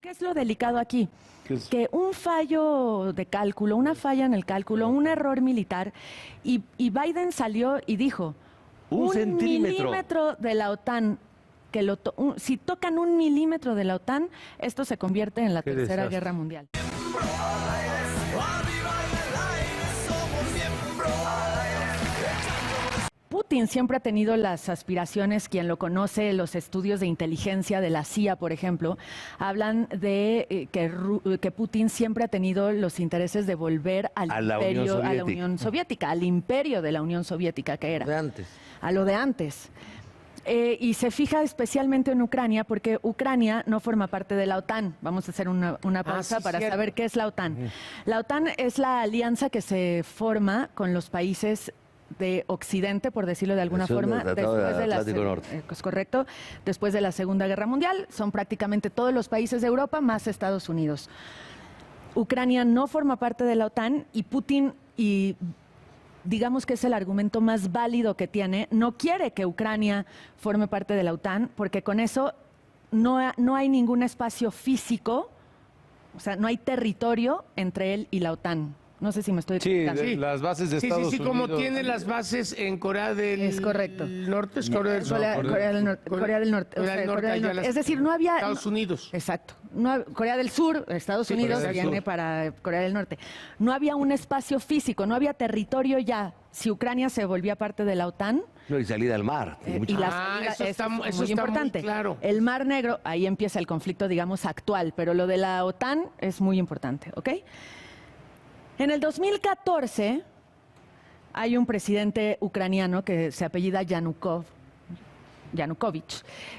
¿Qué es lo delicado aquí? Que un fallo de cálculo, una falla en el cálculo, un error militar, y Biden salió y dijo, un milímetro de la OTAN, si tocan 1 milímetro de la OTAN, esto se convierte en la Tercera Guerra Mundial. Putin siempre ha tenido las aspiraciones, quien lo conoce, los estudios de inteligencia de la CIA, por ejemplo, hablan de que Putin siempre ha tenido los intereses de volver al imperio, a la Unión Soviética, al imperio de la Unión Soviética que era. De antes. A lo de antes. Y se fija especialmente en Ucrania, porque Ucrania no forma parte de la OTAN. Vamos a hacer una pausa para saber qué es la OTAN. La OTAN es la alianza que se forma con los países de Occidente, por decirlo de alguna forma, después de la es correcto, después de la Segunda Guerra Mundial. Son prácticamente todos los países de Europa más Estados Unidos. Ucrania no forma parte de la OTAN y Putin, y digamos que es el argumento más válido que tiene, no quiere que Ucrania forme parte de la OTAN porque con eso no hay ningún espacio físico, o sea, no hay territorio entre él y la OTAN. No sé si me estoy explicando. Sí, las bases de Estados Unidos. Como tiene las bases en Corea del Es correcto. Norte, es Corea del Sur. Corea del Norte. Corea del Norte. Es decir, no había... Estados Unidos. Exacto. Corea del Sur, Estados Unidos, viene para Corea del Norte. No había un espacio físico, no había territorio ya. Si Ucrania se volvía parte de la OTAN... No, y salida al mar. Y la salida, eso está muy muy importante. Claro. El Mar Negro, ahí empieza el conflicto, digamos, actual, pero lo de la OTAN es muy importante, ¿ok? En el 2014 hay un presidente ucraniano que se apellida Yanukovych.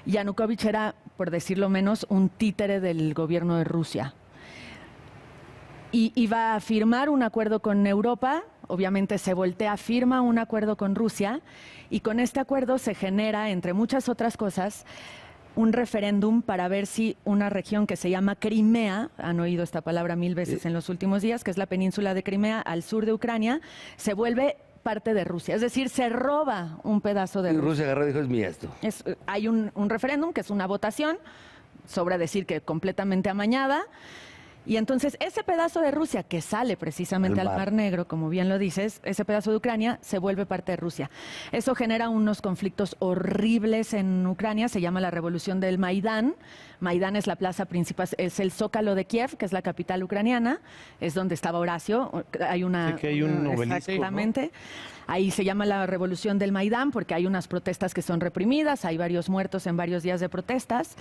Yanukovych era, por decirlo menos, un títere del gobierno de Rusia. Y iba a firmar un acuerdo con Europa, obviamente se voltea, firma un acuerdo con Rusia, y con este acuerdo se genera, entre muchas otras cosas, un referéndum para ver si una región que se llama Crimea, han oído esta palabra 1000 veces en los últimos días, que es la península de Crimea al sur de Ucrania, se vuelve parte de Rusia. Es decir, se roba un pedazo de Y Rusia. Rusia agarró y dijo, es mío esto. Hay un referéndum, que es una votación, sobra decir que completamente amañada. Y entonces ese pedazo de Rusia que sale precisamente al Mar Negro, como bien lo dices, ese pedazo de Ucrania se vuelve parte de Rusia. Eso genera unos conflictos horribles en Ucrania, se llama la revolución del Maidán. Maidán es la plaza principal, es el Zócalo de Kiev, que es la capital ucraniana, es donde estaba Horacio. Hay un obelisco, exactamente. ¿No? Ahí se llama la revolución del Maidán porque hay unas protestas que son reprimidas, hay varios muertos en varios días de protestas.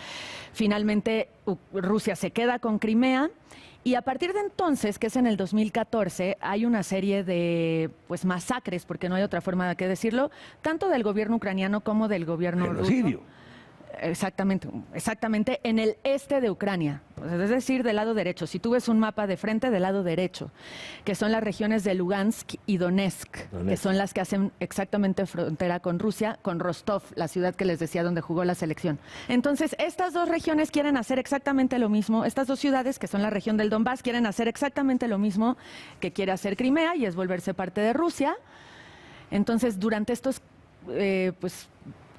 Finalmente Rusia se queda con Crimea y a partir de entonces, que es en el 2014, hay una serie de masacres, porque no hay otra forma de decirlo, tanto del gobierno ucraniano como del gobierno ruso. Exactamente, en el este de Ucrania, es decir, del lado derecho. Si tú ves un mapa de frente, del lado derecho, que son las regiones de Lugansk y Donetsk, que son las que hacen exactamente frontera con Rusia, con Rostov, la ciudad que les decía donde jugó la selección. Entonces, estas dos regiones quieren hacer exactamente lo mismo, estas dos ciudades, que son la región del Donbass, quieren hacer exactamente lo mismo que quiere hacer Crimea, y es volverse parte de Rusia. Entonces, durante estos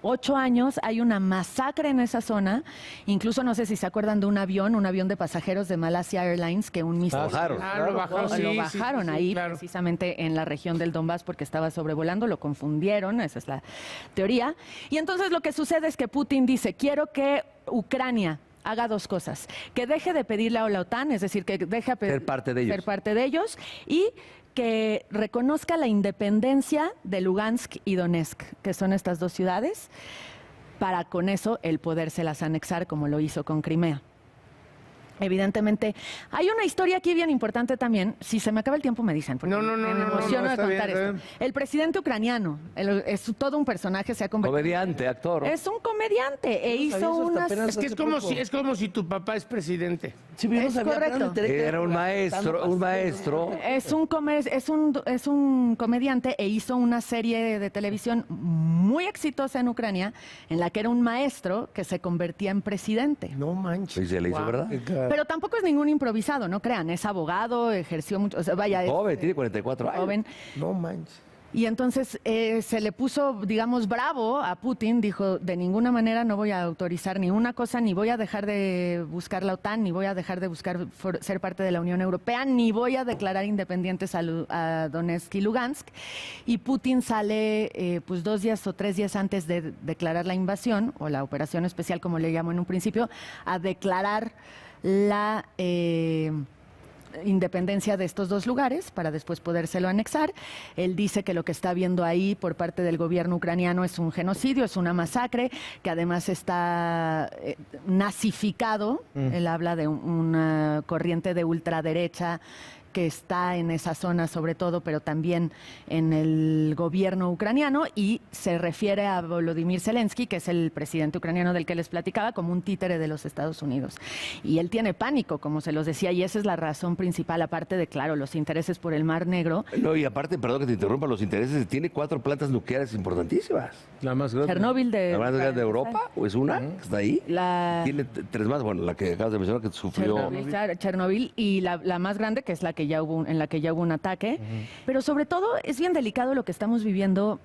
8 años hay una masacre en esa zona. Incluso no sé si se acuerdan de un avión de pasajeros de Malaysia Airlines que un misil lo bajaron ahí, precisamente en la región del Donbass, porque estaba sobrevolando, lo confundieron, esa es la teoría. Y entonces lo que sucede es que Putin dice, quiero que Ucrania haga dos cosas: que deje de pedirle a la OTAN, es decir, que deje de ser parte de ellos, y que reconozca la independencia de Lugansk y Donetsk, que son estas dos ciudades, para con eso él podérselas anexar como lo hizo con Crimea. Evidentemente, hay una historia aquí bien importante también. Si se me acaba el tiempo me dicen, porque me emociono de contar esto. El presidente ucraniano es todo un personaje, se ha convertido... Comediante, actor. Es un comediante e hizo unas... Es que es como si tu papá es presidente. Sí, es correcto. Era un maestro. Es un comediante e hizo una serie de televisión muy exitosa en Ucrania, en la que era un maestro que se convertía en presidente. No manches. ¿Y se le hizo, verdad? Pero tampoco es ningún improvisado, no crean, es abogado, ejerció mucho, o sea, vaya... Joven, tiene 44 años. Joven. No manches. Y entonces se le puso, digamos, bravo a Putin, dijo, de ninguna manera no voy a autorizar ni una cosa, ni voy a dejar de buscar la OTAN, ni voy a dejar de buscar ser parte de la Unión Europea, ni voy a declarar independientes a Donetsk y Lugansk. Y Putin sale pues 2 días o 3 días antes de declarar la invasión, o la operación especial, como le llamo en un principio, a declarar la independencia de estos 2 lugares para después podérselo anexar. Él dice que lo que está viendo ahí por parte del gobierno ucraniano es un genocidio, es una masacre, que además está nazificado. Él habla de una corriente de ultraderecha que está en esa zona sobre todo, pero también en el gobierno ucraniano, y se refiere a Volodymyr Zelensky, que es el presidente ucraniano del que les platicaba, como un títere de los Estados Unidos. Y él tiene pánico, como se los decía, y esa es la razón principal, aparte de, claro, los intereses por el Mar Negro. No, y aparte, perdón que te interrumpa, los intereses, tiene 4 plantas nucleares importantísimas. La más grande. Chernóbil ¿La más grande de Europa? ¿O es una? Que está ahí. Tiene 3 más, bueno, la que acabas de mencionar que sufrió. Chernobyl, y la más grande, que es la que ya hubo, en la que ya hubo un ataque. Pero sobre todo es bien delicado lo que estamos viviendo,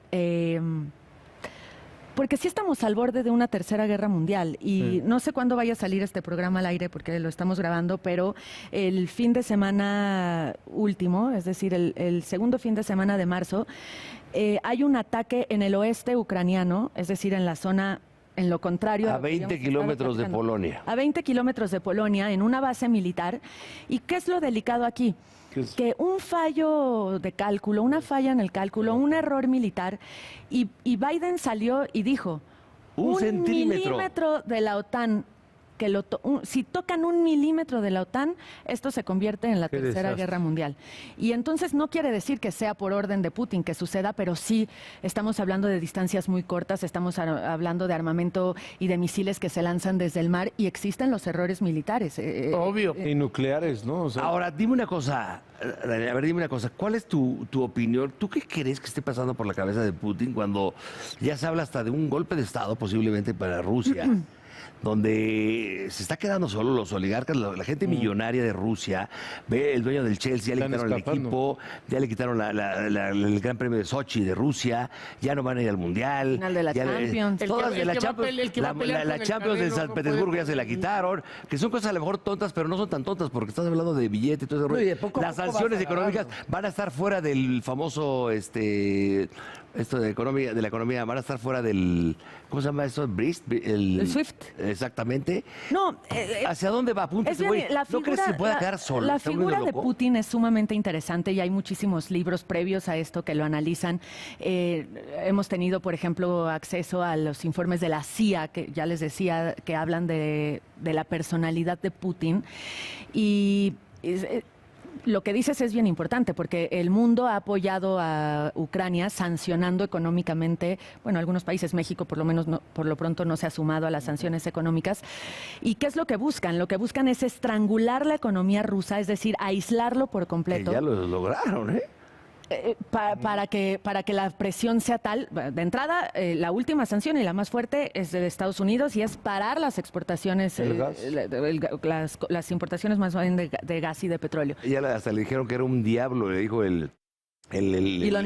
porque sí estamos al borde de una tercera guerra mundial, y no sé cuándo vaya a salir este programa al aire porque lo estamos grabando, pero el fin de semana último, es decir, el segundo fin de semana de marzo, hay un ataque en el oeste ucraniano, es decir, en la zona, en lo contrario. A 20 kilómetros de Polonia. A 20 kilómetros de Polonia, en una base militar. ¿Y qué es lo delicado aquí? Que un fallo de cálculo, una falla en el cálculo, un error militar, y Biden salió y dijo, un milímetro de la OTAN, que si tocan 1 milímetro de la OTAN, esto se convierte en la tercera guerra mundial. Y entonces no quiere decir que sea por orden de Putin que suceda, pero sí estamos hablando de distancias muy cortas, estamos hablando de armamento y de misiles que se lanzan desde el mar, y existen los errores militares. Obvio. Y nucleares, ¿no? O sea, ahora, dime una cosa, Daniel, a ver, dime una cosa, ¿cuál es tu opinión? ¿Tú qué crees que esté pasando por la cabeza de Putin cuando ya se habla hasta de un golpe de Estado posiblemente para Rusia? Donde se está quedando solo los oligarcas, la gente millonaria de Rusia, ve el dueño del Chelsea, ya le quitaron el equipo, ya le quitaron el Gran Premio de Sochi de Rusia, ya no van a ir al Mundial. Final de la Champions. La Champions de San Petersburgo ya se la quitaron, que son cosas a lo mejor tontas, pero no son tan tontas porque estás hablando de billete y todo eso. Las sanciones económicas van a estar fuera del famoso esto de la economía, van a estar fuera del, ¿cómo se llama eso? El SWIFT. Exactamente. No, ¿hacia dónde va? Apúntate, güey. ¿No crees que se pueda quedar solo? La figura de Putin es sumamente interesante y hay muchísimos libros previos a esto que lo analizan. Hemos tenido, por ejemplo, acceso a los informes de la CIA, que ya les decía, que hablan de la personalidad de Putin. Y lo que dices es bien importante, porque el mundo ha apoyado a Ucrania sancionando económicamente, bueno, algunos países, México por lo menos por lo pronto no se ha sumado a las sanciones económicas. ¿Y qué es lo que buscan? Lo que buscan es estrangular la economía rusa, es decir, aislarlo por completo. Que ya lo lograron, ¿eh? Para que la presión sea tal. De entrada, la última sanción y la más fuerte es de Estados Unidos y es parar las exportaciones, las importaciones más bien de gas y de petróleo. Ya hasta le dijeron que era un diablo, le dijo Elon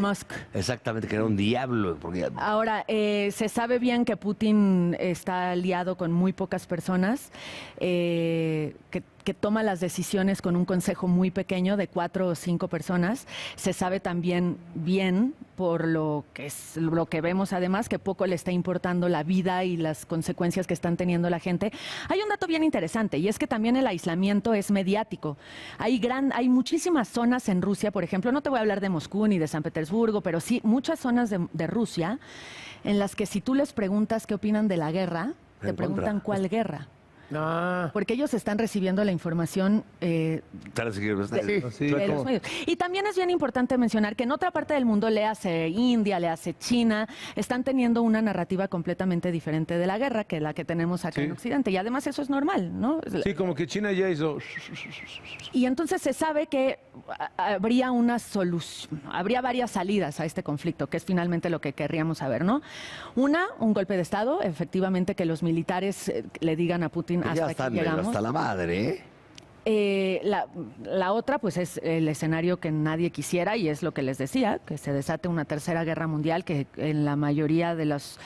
Musk. Exactamente, que era un diablo. Porque... Ahora, se sabe bien que Putin está aliado con muy pocas personas, que toma las decisiones con un consejo muy pequeño de 4 o 5 personas. Se sabe también bien, por lo que vemos además, que poco le está importando la vida y las consecuencias que están teniendo la gente. Hay un dato bien interesante, y es que también el aislamiento es mediático. Hay muchísimas zonas en Rusia, por ejemplo, no te voy a hablar de Moscú ni de San Petersburgo, pero sí muchas zonas de Rusia en las que si tú les preguntas qué opinan de la guerra, te preguntan cuál guerra. Porque ellos están recibiendo la información de los medios. Y también es bien importante mencionar que en otra parte del mundo, léase India, léase China, están teniendo una narrativa completamente diferente de la guerra que la que tenemos acá en Occidente. Y además eso es normal, ¿no? Sí, como que China ya hizo... Y entonces se sabe que habría una solución, habría varias salidas a este conflicto, que es finalmente lo que querríamos saber, ¿no? Un golpe de Estado, efectivamente, que los militares le digan a Putin, ya están hasta la madre, la otra, pues es el escenario que nadie quisiera y es lo que les decía, que se desate una tercera guerra mundial, que en la mayoría de los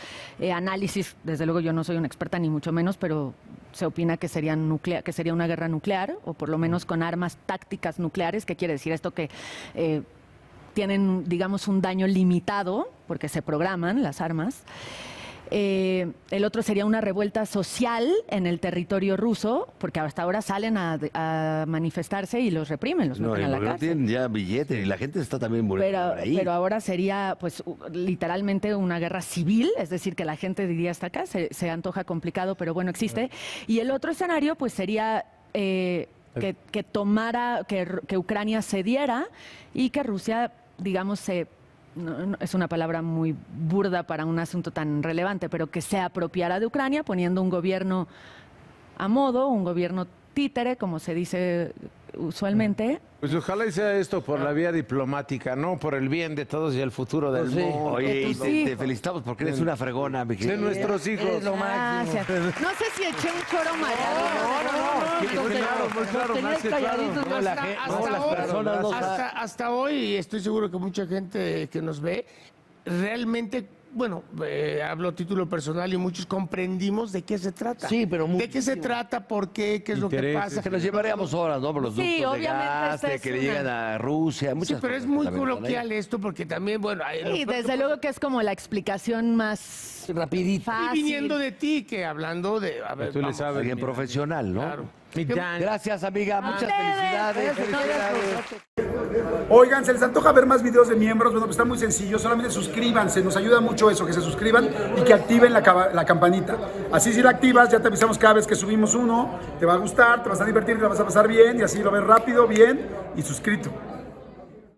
análisis, desde luego yo no soy una experta ni mucho menos, pero se opina que sería una guerra nuclear o por lo menos con armas tácticas nucleares. ¿Qué quiere decir esto? Que tienen, digamos, un daño limitado porque se programan las armas. El otro sería una revuelta social en el territorio ruso, porque hasta ahora salen a manifestarse y los reprimen, los meten a la cárcel. No tienen ya billetes y la gente está también muriendo por ahí. Pero ahora sería, pues, literalmente una guerra civil, es decir, que la gente diría hasta acá, se antoja complicado, pero bueno, existe. Y el otro escenario, pues, sería que Ucrania cediera y que Rusia, digamos, no, es una palabra muy burda para un asunto tan relevante, pero que se apropiara de Ucrania poniendo un gobierno a modo, un gobierno títere, como se dice usualmente. Pues ojalá y sea esto por la vía diplomática, ¿no? Por el bien de todos y el futuro del mundo. Oye, y te felicitamos porque eres una fregona, mi querida. De nuestros hijos. Eres lo máximo. No sé si eché un choro mareado. Muy claro, más que claro. Hasta hoy, y estoy seguro que mucha gente que nos ve, realmente, bueno, hablo a título personal y muchos comprendimos de qué se trata. Sí, pero ¿de qué se trata? ¿Por qué? ¿Qué es lo que pasa? Que nos llevaríamos horas, ¿no? Por los ductos de gas, que le llegan a Rusia, muchas Sí, pero es muy coloquial esto porque también, bueno... Y desde luego que es como la explicación más rapidita. Y viniendo de ti, que hablando de... A ver, tú le sabes. Alguien profesional, ¿no? Claro. Gracias, amiga. Muchas felicidades. Oigan, ¿se les antoja ver más videos de miembros? Bueno, pues está muy sencillo, solamente suscríbanse, nos ayuda mucho eso, que se suscriban y que activen la campanita. Así si la activas, ya te avisamos cada vez que subimos uno, te va a gustar, te vas a divertir, te la vas a pasar bien y así lo ves rápido, bien y suscrito.